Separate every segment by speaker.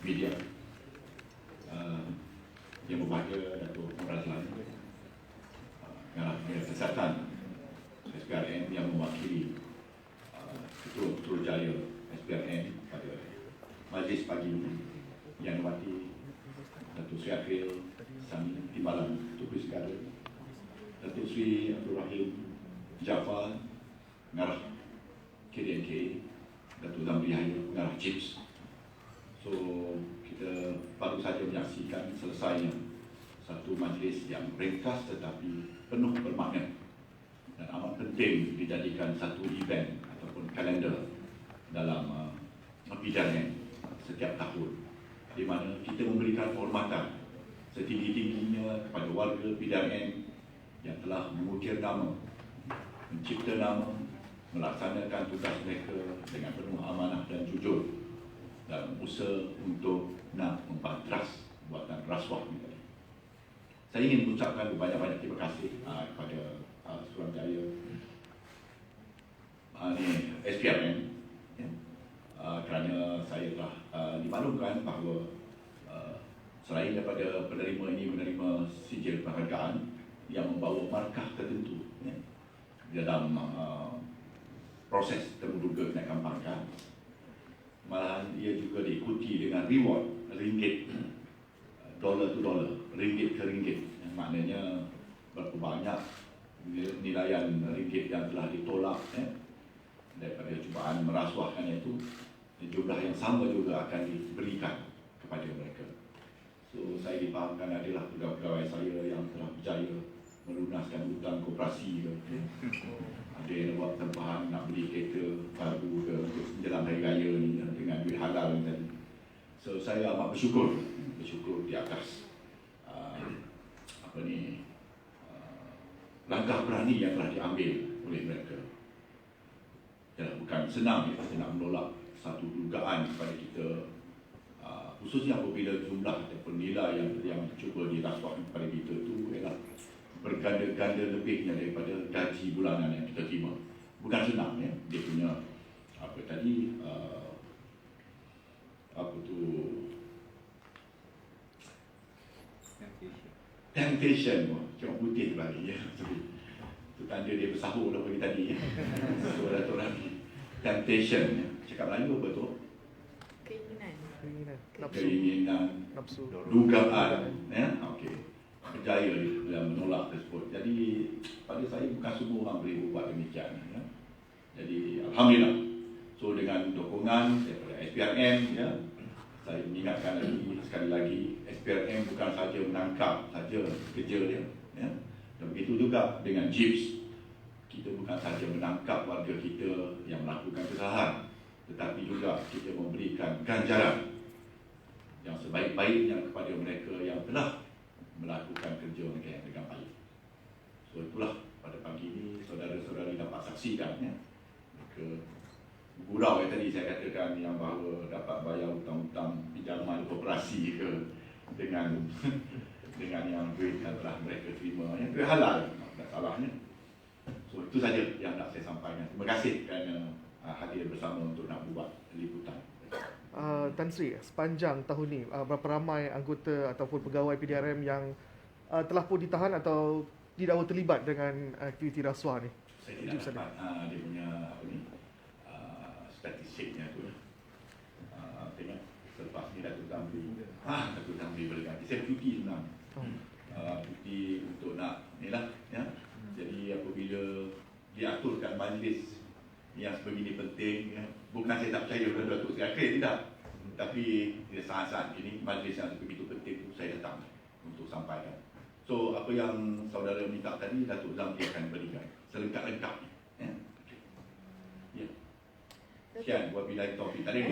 Speaker 1: media, Yang Berbahagia Datuk Nur Razlan, Ngarah Menteri Kesihatan SPRM yang mewakili Ketua Putrajaya SPRM pada majlis pagi ini, Yang Diwakili Datuk Sri Akhil Sani Timbalan, Ketua Segara, Datuk Sri Abdul Rahim Jaafar, Ngarah KDNK, Datuk Zamri Yahya, Ngarah CHIPS. So, kita baru saja menyaksikan selesainya satu majlis yang ringkas tetapi penuh bermakna dan amat penting dijadikan satu event ataupun kalender dalam PDRM setiap tahun, di mana kita memberikan penghormatan setinggi-tingginya kepada warga PDRM yang telah mengukir nama, mencipta nama, melaksanakan tugas mereka dengan penuh amanah dan jujur dalam usaha untuk nak membantras buatan rasuah ini. Saya ingin mengucapkan banyak-banyak terima kasih kepada Suruhanjaya SPRM kerana saya telah dimaklumkan bahawa selain daripada penerima ini menerima sijil penghargaan yang membawa markah tertentu dalam proses terduga kenaikan pangkat, malahan ia juga diikuti dengan reward ringgit, dollar to dollar, ringgit ke ringgit, maknanya berapa banyak nilaian ringgit yang telah ditolak daripada cubaan merasuahkannya itu, jumlah yang sama juga akan diberikan kepada mereka. So, saya dipahamkan adalah pegawai-pegawai saya yang telah berjaya melunaskan hutang koperasi ke, ada yang buat tempahan nak beli kereta baru ke untuk menjelang hari raya ni dengan duit halal ni tadi. So, saya amat bersyukur di atas langkah berani yang telah diambil oleh mereka. Ya, bukan senang kita nak menolak satu dugaan kepada kita, khususnya apabila jumlah ataupun nilai yang cuba dirasuahkan kepada kita itu ialah berganda-ganda lebihnya daripada gaji bulanan yang kita terima. Bukan senang ya, dia punya temptation, cuma putih lagi ya. Itu tanda dia bersahur dah pagi tadi ya. So, Datuk Rabi, temptation ya. Cakap Melayu apa tu? Keinginan, nafsu, dugaan ya. Okey. Berjaya dalam menolak tersebut. Jadi pada saya bukan semua orang boleh buat demikian ya. Jadi alhamdulillah. So, dengan dukungan daripada SPRM ya, saya mengingatkan sekali lagi, SPRM bukan sahaja menangkap saja kerja dia ya. Dan begitu juga dengan CHIPS, kita bukan sahaja menangkap warga kita yang melakukan kesalahan, tetapi juga kita memberikan ganjaran yang sebaik-baiknya kepada mereka yang telah melakukan kerja mereka yang dengan baik. So, itulah pada pagi ini saudara-saudari dapat saksikan ya, mereka gurau yang tadi saya katakan, yang bahawa dapat bayar hutang-hutang pinjaman koperasi ke dengan yang duit yang telah mereka terima, yang itu halal, tak salahnya. So, itu saja yang nak saya sampaikan. Terima kasih kerana hadir bersama untuk nak buat liputan.
Speaker 2: Tan Sri, sepanjang tahun ni berapa ramai anggota ataupun pegawai PDRM yang telah pun ditahan atau didakwa terlibat dengan aktiviti rasuah ni?
Speaker 1: Saya tidak dapat dia punya statistiknya tu. Tengok selepas ni Datuk Zamri berganti. Saya cuti sebenarnya. Cuti untuk nak ni lah ya. Jadi apabila diaturkan majlis yang sebegini penting ya, bukan saya tak percaya kepada Datuk Sri Akhil, tidak, tapi saat-saat ini majlis yang begitu penting itu saya datang untuk sampaikan. So, apa yang saudara minta tadi, Datuk Zamri akan berikan selengkap-lengkapnya ya. Ya. Sekian wabillahi taufiq. Tadi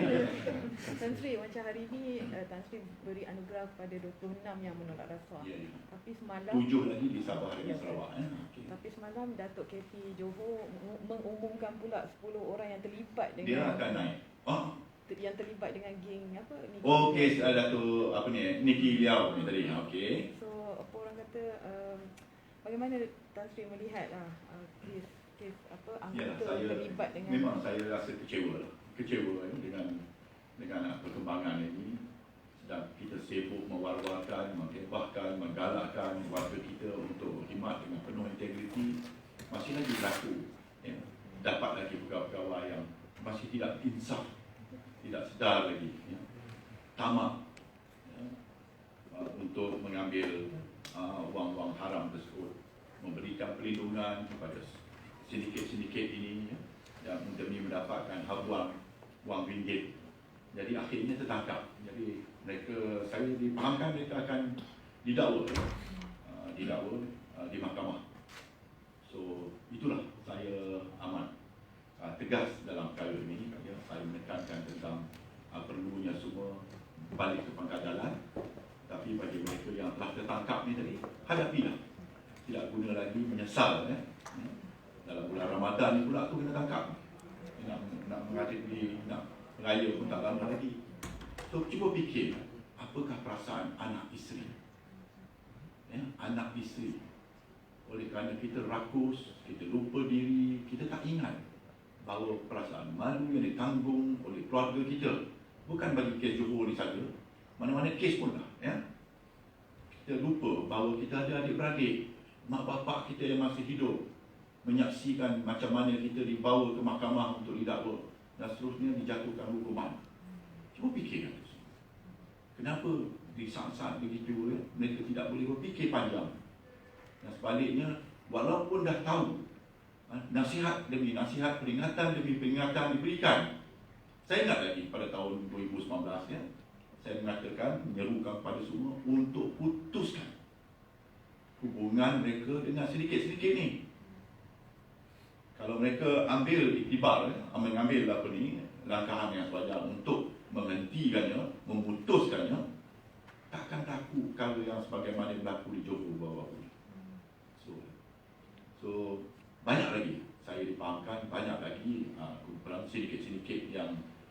Speaker 3: Tan Sri, macam hari ini Tan Sri beri anugerah kepada 26 yang menolak rasuah.
Speaker 1: Ya.
Speaker 3: Tapi semalam
Speaker 1: 7 lagi di Sabah dan Sarawak Okay.
Speaker 3: Tapi semalam Datuk KP Johor mengumumkan pula 10 orang yang terlibat dengan
Speaker 1: dia akan naik.
Speaker 3: yang terlibat dengan geng apa ni?
Speaker 1: Okey, Datuk Niki Liao ni tadi. Okey.
Speaker 3: So, apa orang kata bagaimana Tan Sri melihat kes anggota terlibat dengan,
Speaker 1: memang saya rasa kecewa dengan perkembangan ini. sibuk mewar-warkan, menghebahkan, menggalakkan warga kita untuk berkhidmat dengan penuh integriti, masih lagi berlaku. Ya. Dapat lagi pegawai-pegawai yang masih tidak insaf, tidak sedar lagi, ya, tamak, ya, untuk mengambil wang-wang haram tersebut, memberikan perlindungan kepada sindiket-sindiket ini, ya, yang demi mendapatkan habuan wang ringgit. Jadi akhirnya tertangkap. Jadi mereka, saya dipahamkan mereka akan didakwa, didakwa di mahkamah. So itulah saya amat tegas dalam perkara ini. Ya, saya menekankan tentang perlunya semua balik ke pangkat jalan. Tapi bagi mereka yang telah tertangkap ni tadi, hadapilah. Tidak guna lagi menyesal. Ya. Dalam bulan Ramadan ni pula tu kena tangkap. Nak menghadapi, nak raya pun tak lama lagi. So cuba fikir, apakah perasaan anak isteri, ya, anak isteri. Oleh kerana kita rakus, kita lupa diri, kita tak ingat bahawa perasaan malu yang ditanggung oleh keluarga kita, bukan bagi kes Johor ni saja, mana-mana kes pun lah, ya. Kita lupa bahawa kita ada adik-beradik, mak bapak kita yang masih hidup, menyaksikan macam mana kita dibawa ke mahkamah untuk didakwa dan seterusnya dijatuhkan hukuman. Cuba fikirkan. Kenapa di saat-saat begitu, ya, mereka tidak boleh berfikir panjang. Dan sebaliknya, walaupun dah tahu, nasihat demi nasihat, peringatan demi peringatan diberikan. Saya ingat lagi pada tahun 2019, ya, saya mengatakan, menyerukan kepada semua untuk putuskan hubungan mereka dengan sedikit-sedikit ni. Kalau mereka ambil iktibar, mengambil apa ni, langkahan yang sewajar untuk menghentikannya, memutuskannya, takkan berlaku perkara yang sebagaimana berlaku di Johor baru-baru ini. So banyak lagi saya dipahamkan, banyak lagi kumpulan sindiket-sindiket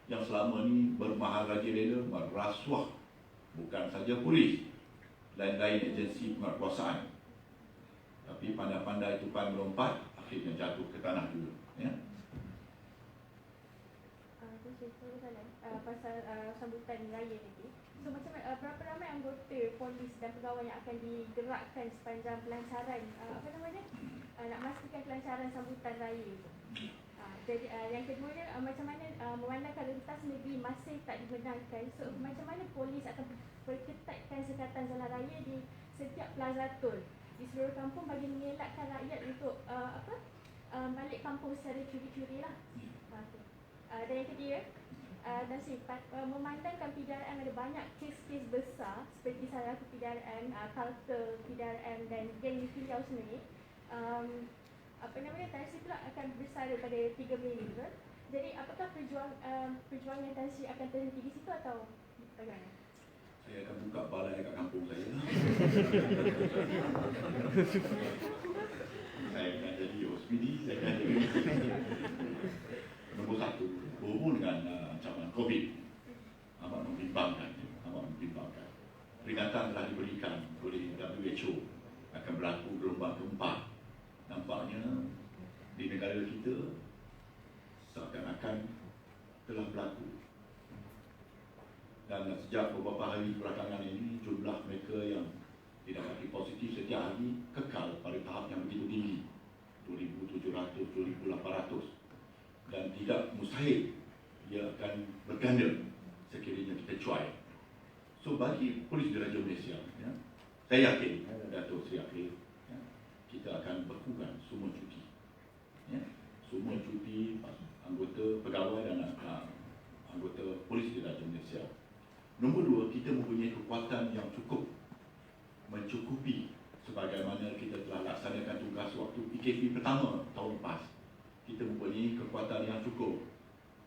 Speaker 1: yang selama ni bermaharajalela, merasuah bukan saja polis, lain-lain agensi penguatkuasaan. Tapi pandai-pandai tupai melompat, akhirnya jatuh ke tanah juga. Ya.
Speaker 4: Pasal sambutan raya tadi. So macam berapa ramai anggota polis dan pegawai yang akan digerakkan sepanjang pelancaran nak memastikan pelancaran sambutan raya itu. Jadi yang kedua dia macam mana memandangkan rentas negeri masih tak dibenarkan. So macam mana polis akan perketatkan sekatan jalan raya di setiap plaza tol di seluruh kampung bagi mengelakkan rakyat untuk balik kampung secara curi-curi lah. Dan yang ketiga, dan sifat memandangkan PDRM ada banyak kes-kes besar seperti salah PDRM, culture PDRM dan geng di Filiau sendiri. Tan Sri pula akan bersara pada 3 Mei ni, betul? Jadi apakah perjuangan Tan Sri akan terhenti di situ atau bagaimana?
Speaker 1: Saya akan buka balai kat kampung saya. Saya akan jadi OSPD, saya akan jadi nombor 1, berhubung dengan ancaman COVID. Amat membimbangkan. Peringatan telah diberikan oleh WHO akan berlaku gelombang keempat. Nampaknya di negara kita seakan-akan telah berlaku. Dan sejak beberapa hari belakangan ini, jumlah mereka yang didapati positif setiap hari kekal pada tahap yang begitu tinggi, 2,700, 2,800, dan tidak mustahil ia akan berganda sekiranya kita cuai. So bagi Polis Diraja Malaysia, ya, saya yakin, Dato' Seri Akhil, ya, kita akan bekukan semua cuti, ya, semua cuti anggota pegawai dan anggota Polis Diraja Malaysia. Nombor 2, kita mempunyai kekuatan yang cukup mencukupi sebagaimana kita telah laksanakan tugas waktu PKP pertama tahun lepas. Kita mempunyai kekuatan yang cukup.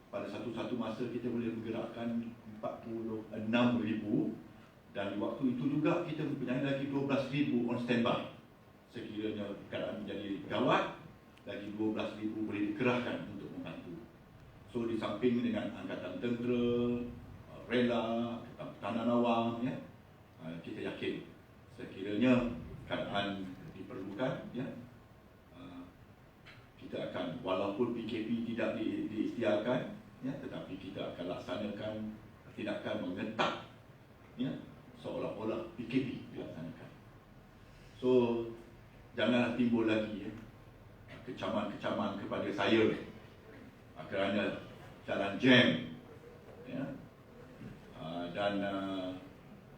Speaker 1: Pada satu-satu masa kita boleh menggerakkan 46,000 dan di waktu itu juga kita mempunyai lagi 12,000 on standby. Sekiranya keadaan menjadi gawat, lagi 12,000 boleh dikerahkan untuk membantu. So di samping dengan angkatan tentera, rela, tanah awam, ya, kita yakin sekiranya keadaan diperlukan, ya, kita akan, walaupun PKP tidak diikhtiarkan, ya, tetapi kita akan laksanakan tindakan mengetat, ya, seolah-olah PKP dilaksanakan. So, janganlah timbul lagi kecaman-kecaman kepada saya kerana jalan jam, ya. Dan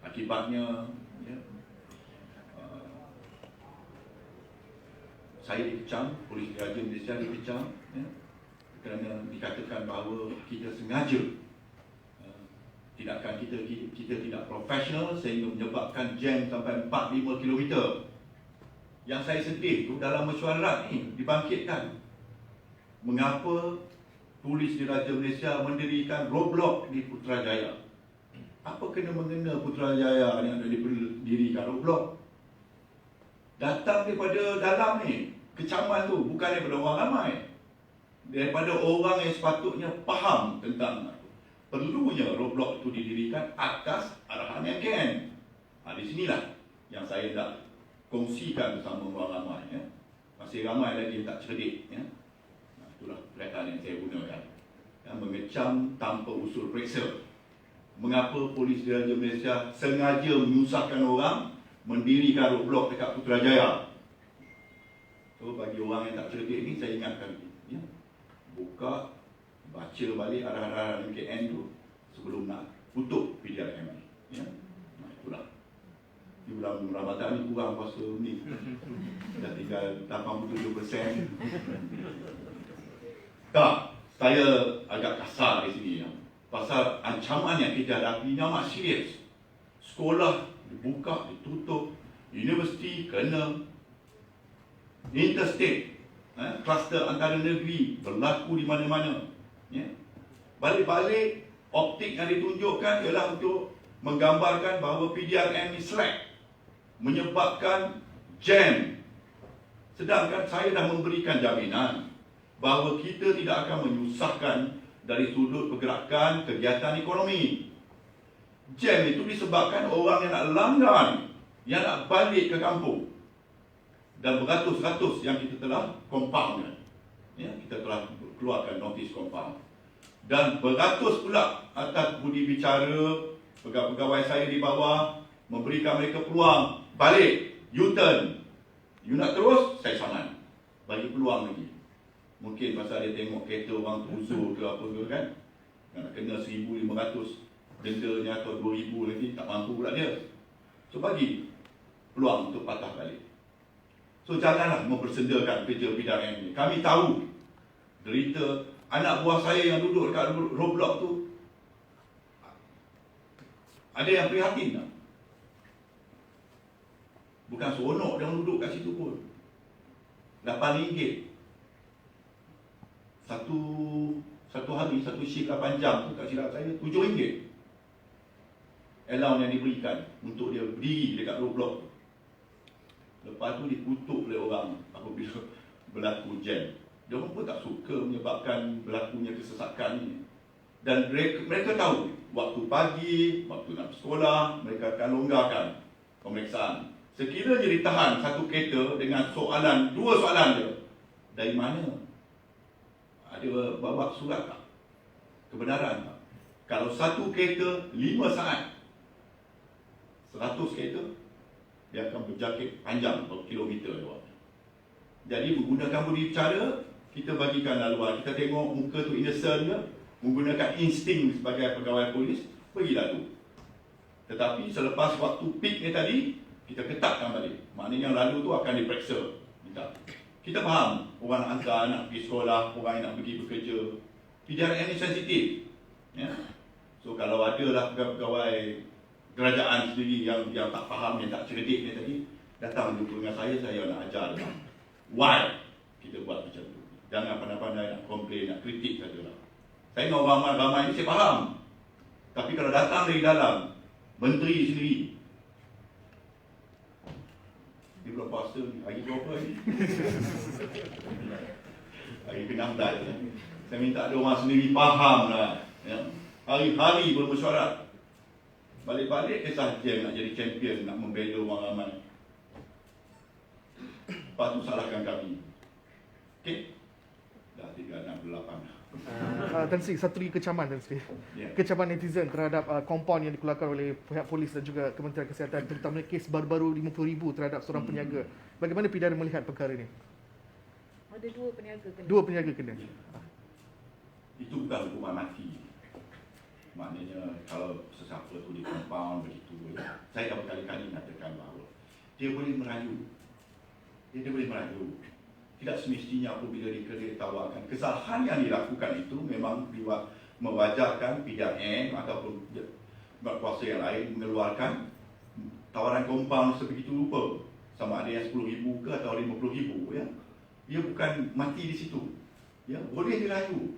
Speaker 1: akibatnya, ya, saya dikecam, Polis Diraja Malaysia dikecam, ya, kerana dikatakan bahawa kita sengaja kita tidak profesional sehingga menyebabkan jam sampai 4-5 kilometer. Yang saya sedih tu dalam mesyuarat ni dibangkitkan, mengapa Polis Diraja Malaysia mendirikan roadblock di Putrajaya? Apa kena mengena Putrajaya yang didirikan roadblock? Datang daripada dalam ni, kecaman tu bukan daripada orang ramai, daripada orang yang sepatutnya faham tentang perlunya roadblock itu didirikan atas arahan MKN. Di sinilah yang saya nak kongsikan bersama orang ramai, ya. Masih ramai lagi yang tak cerdik, ya. Itulah perkataan yang saya gunakan, yang mengecam tanpa usul periksa. Mengapa Polis Diraja Malaysia sengaja menyusahkan orang mendirikan roadblock dekat Putrajaya? So, bagi orang yang tak cerdik ni, saya ingatkan, ya, buka, baca balik arahan-arahan MKN tu sebelum nak tutup PDRM ni, ya. Itulah. Di bulan Ramadan ni kurang puasa ni, dah tinggal 87%. Tak, saya agak kasar di sini, ya. Pasal ancaman yang kita hadapi ni amat serius. Sekolah dibuka, ditutup, universiti kena, interstate, kluster antara negeri berlaku di mana-mana, ya. Balik-balik optik yang ditunjukkan ialah untuk menggambarkan bahawa PDRM ni slack, menyebabkan jam. Sedangkan saya dah memberikan jaminan bahawa kita tidak akan menyusahkan dari sudut pergerakan kegiatan ekonomi. Jam itu disebabkan orang yang nak langgar, yang nak balik ke kampung. Dan beratus-ratus yang kita telah compound, ya, kita telah keluarkan notis compound. Dan beratus pula atas budi bicara pegawai-pegawai saya di bawah, memberikan mereka peluang balik, U-turn. You nak terus, saya saman, bagi peluang lagi. Mungkin pasal dia tengok kereta orang tu uzur ke apa ke, kan, nak kena 1,500 dendanya atau 2,000 lagi, tak mampu pula dia. So, bagi peluang untuk patah balik. So, janganlah mempersendakan kerja PDRM ni. Kami tahu derita anak buah saya yang duduk dekat roadblock tu. Ada yang prihatin tak? Bukan seronok dia duduk kat situ pun. RM8. Satu hari, satu shift 8 jam tu, tak silap saya, RM7. Allowance yang diberikan untuk dia berdiri dekat roadblock tu. Lepas tu dikutuk oleh orang apabila berlaku jam. Dia orang pun tak suka menyebabkan berlakunya kesesakan ini. Dan mereka tahu waktu pagi, waktu nak sekolah, mereka akan longgarkan pemeriksaan. Sekiranya ditahan satu kereta dengan dua soalan dia, dari mana? Ada bawa surat tak? Kebenaran tak? Kalau satu kereta 5 saat, 100 kereta, dia akan berjakit panjang kilometer dia. Jadi menggunakan budi bicara, kita bagikan laluan. Kita tengok muka tu innocent dia, menggunakan insting sebagai pegawai polis, pergilah tu. Tetapi selepas waktu peak ni tadi, kita ketatkan balik. Maknanya yang lalu tu akan diperiksa. Kita faham, orang nak hantar anak pergi sekolah, orang yang nak pergi bekerja. PDRM ni sensitif, ya? So kalau ada lah pegawai kerajaan sendiri yang tak faham, yang tak cerdik ni tadi, datang jumpa dengan saya nak ajar dia. Why kita buat macam tu? Jangan pandai-pandai nak komplain, nak kritik sajalah. Saya dengan orang ramai ni saya faham. Tapi kalau datang dari dalam, menteri sendiri, dia belum puasa ni, hari berapa ni? Hari ke-16. Saya minta ada orang sendiri faham lah, ya? Hari-hari bermesyuarat. Balik-balik kisah jam nak jadi champion, nak membela orang ramai. Lepas tu salahkan kami. Okey? Dah 368 dah.
Speaker 2: Tan Sri, satu lagi kecaman Tan Sri.
Speaker 1: Ya.
Speaker 2: Kecaman netizen terhadap kompaun yang dikeluarkan oleh pihak polis dan juga Kementerian Kesihatan, terutama kes baru-baru 50,000 terhadap seorang peniaga. Bagaimana pidana melihat perkara ini?
Speaker 3: Ada 2 peniaga kena.
Speaker 2: 2 peniaga kena.
Speaker 1: Itu bukan hukuman mati. Maknanya kalau sesiapa tu di compound begitu, saya dah berkali-kali nyatakan bahawa dia boleh merayu. Dia boleh merayu. Tidak semestinya apabila diketawakan kesalahan yang dilakukan itu memang mewajarkan pihak N ataupun kuasa yang lain mengeluarkan tawaran compound sebegitu rupa, sama ada yang 10,000 ke atau 50,000, ya. Ia bukan mati di situ. Ya, boleh dirayu.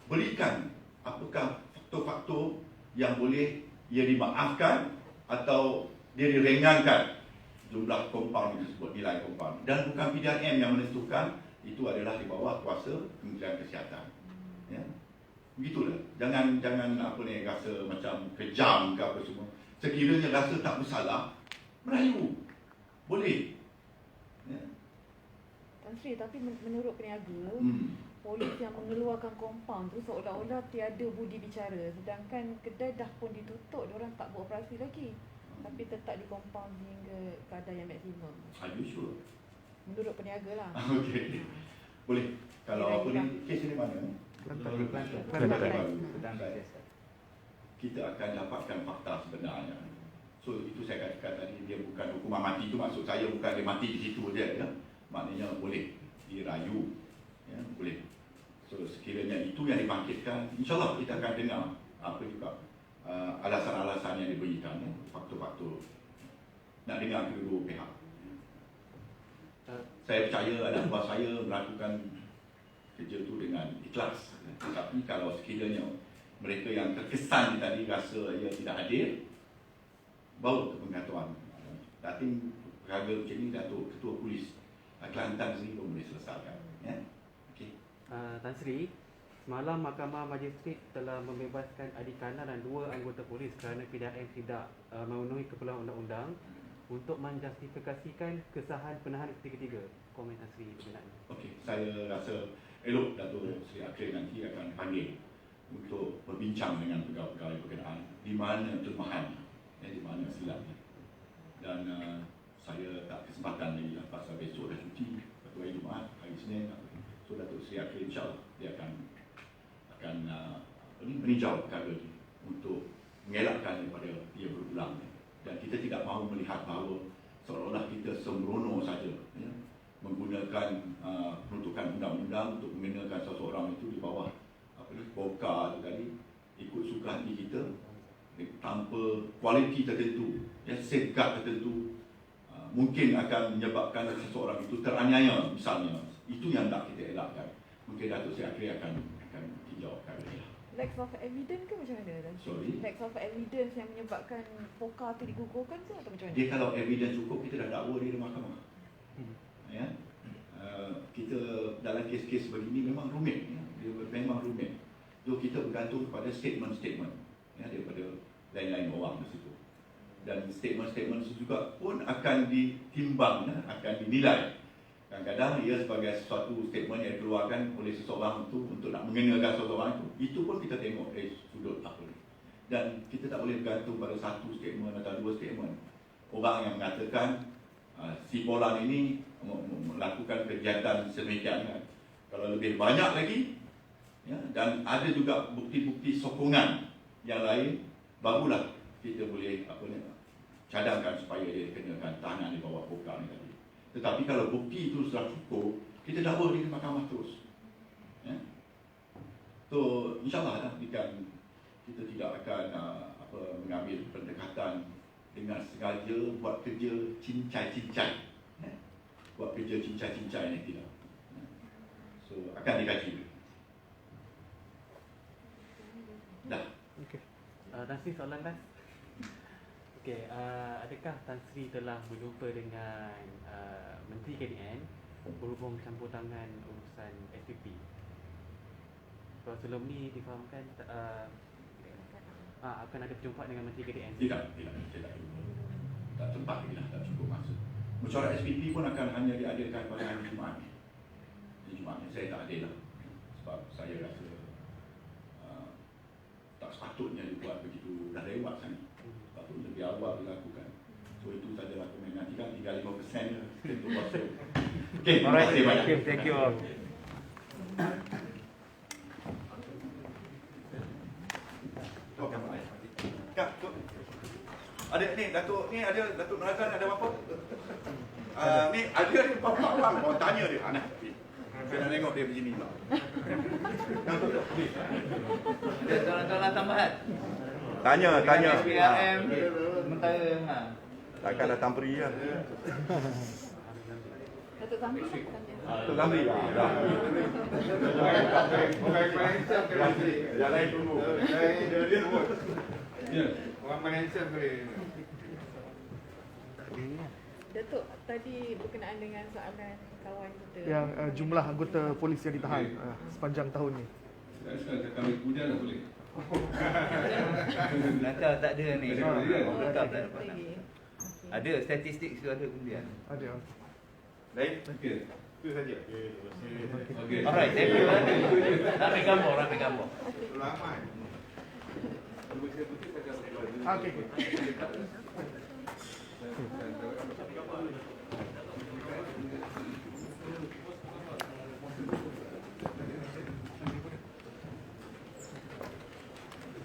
Speaker 1: Berikan apakah faktor-faktor yang boleh ia dimaafkan atau dia diringankan jumlah compound tersebut, nilai compound, dan bukan pidana M yang menentukan. Itu adalah di bawah kuasa Kementerian Kesihatan. Ya. Begitulah. Jangan rasa macam kejam ke apa semua. Sekiranya rasa tak bersalah, merayu. Boleh. Ya.
Speaker 3: Tan Sri, tapi menurut peniaga, polis yang mengeluarkan kompaun tu seolah-olah tiada budi bicara, sedangkan kedai dah pun ditutup, diorang tak beroperasi lagi, tapi tetap di kompaun hingga kadar yang maksimum.
Speaker 1: Are you sure?
Speaker 3: Menurut peniaga lah.
Speaker 1: Okey. Boleh. Kalau apa ni, kes ini mana? Kita akan dapatkan fakta sebenarnya. So itu saya katakan tadi, dia bukan hukuman mati. Itu maksud saya bukan dia mati di situ dia, ya. Maknanya boleh dirayu, ya, boleh. So sekiranya itu yang dibangkitkan, insyaAllah kita akan dengar apa juga alasan-alasan yang diberikan, ya, faktor-faktor. Nak dengar kedua pihak. Saya percaya anak buah saya melakukan kerja itu dengan ikhlas. Tetapi kalau sekiranya mereka yang terkesan tadi rasa ia tidak adil, bawa ke pengetahuan. Dating perkara macam ni, Datuk Ketua Polis Kelantan sendiri pun boleh selesaikan. Ya? Okay.
Speaker 5: Tan Sri, semalam Mahkamah Majistret telah membebaskan adik kanan dan 2 anggota polis kerana pidana tidak memenuhi keperluan undang-undang untuk menjustifikasikan kesahan penahanan ketiga-tiga. Komen Tan Sri berkenaan.
Speaker 1: Okey, saya rasa elok Datuk Seri Akhil nanti akan panggil untuk berbincang dengan pegawai-pegawai berkenaan di mana kelemahannya, di mana silapnya. Dan saya tak kesempatan lagi lah, pasal besok dah cuti, satu hari Jumaat, hari Senin. So Datuk Seri Akhil insyaAllah dia akan meninjau perkara ini untuk mengelakkan daripada ia berulang. Dan kita tidak mahu melihat bahawa seolah-olah kita sembrono saja, ya, menggunakan peruntukan undang-undang untuk mengenakan seseorang itu di bawah boka itu tadi, ikut suka hati kita tanpa kualiti tertentu, ya, safeguard tertentu, mungkin akan menyebabkan seseorang itu teraniaya misalnya. Itu yang tak kita elakkan. Mungkin Datuk Seri Akhil akan tinjau perkara ini.
Speaker 3: Lack of evidence ke macam mana? Dan
Speaker 1: Sorry?
Speaker 3: lack of evidence yang menyebabkan poka tu digugurkan ke atau macam mana?
Speaker 1: Dia kalau evidence cukup, kita dah dakwa dia di mahkamah. Ya? Kita dalam kes-kes begini memang rumit, ya? Dia memang rumit. So kita bergantung kepada statement-statement, ya, daripada lain-lain orang di situ. Dan statement-statement itu juga pun akan ditimbang, ya, akan dinilai. Kadang-kadang ia sebagai sesuatu statement yang dikeluarkan oleh seseorang itu untuk nak mengenakan seseorang itu pun kita tengok dari sudut apa ni. Dan kita tak boleh bergantung pada satu statement atau 2 statement. Orang yang mengatakan si Polan ini melakukan kegiatan sedemikian, kan. Kalau lebih banyak lagi, ya, dan ada juga bukti-bukti sokongan yang lain, barulah kita boleh cadangkan supaya dia dikenakan tahanan di bawah poka ni tadi. Tetapi kalau bukti itu sudah cukup, kita dakwa di mahkamah terus. Ya. So insyaAllah lah, kita tidak akan mengambil pendekatan dengan sengaja buat kerja cincai-cincai. Ya. Buat kerja cincai-cincai ni tidak. Ya. So akan dikaji. Dah.
Speaker 2: Okey.
Speaker 5: Tan Sri, soalan last. Okey, adakah Tan Sri telah berjumpa dengan Menteri KDN berhubung campur tangan urusan SPP? Kalau sebelum ni difahamkan akan ada perjumpaan dengan Menteri KDN.
Speaker 1: Tidak. Tak sempat lagi lah, tak cukup masa. Mesyuarat SPP pun akan hanya diadakan pada hari Jumaat. Hari Jumaat ni saya tak ada lah. Sebab saya rasa tak sepatutnya dibuat begitu dah lewat sana. Sepatutnya lebih awal dilakukan. So itu sajalah komen. Nanti kan tinggal 5% je. Itu pasal. Okey, terima kasih banyak.
Speaker 5: Thank you.
Speaker 1: Kak, tu. Ada ni Datuk ni ada Datuk Norazan ada apa? Ni ada ni apa? Mau tanya dia. Anak. Saya nak tengok dia begini.
Speaker 6: Tolong tambahan.
Speaker 1: Tanya.
Speaker 6: PRM sementara
Speaker 1: Takkan datang peri lah.
Speaker 3: Datuk Zamri lah.
Speaker 1: Datuk Zamri lah. Yang lain tunggu.
Speaker 7: Orang Malaysia boleh.
Speaker 3: Datuk, tadi berkenaan dengan soalan kawan kita.
Speaker 2: Yang jumlah anggota polis yang ditahan sepanjang tahun ni.
Speaker 7: Sekarang kami punya dah boleh.
Speaker 6: Lancar tak ada ni.
Speaker 3: Oh,
Speaker 6: Lengkap
Speaker 3: ada
Speaker 6: tak dapat.
Speaker 3: lagi.
Speaker 6: Ada statistik tu ada kemudian.
Speaker 2: Ada.
Speaker 1: Lain?
Speaker 7: Okey.
Speaker 1: Itu saja.
Speaker 7: Okey.
Speaker 6: Alright, thank you. Ramai gambar.
Speaker 7: Ramai.
Speaker 2: Okey.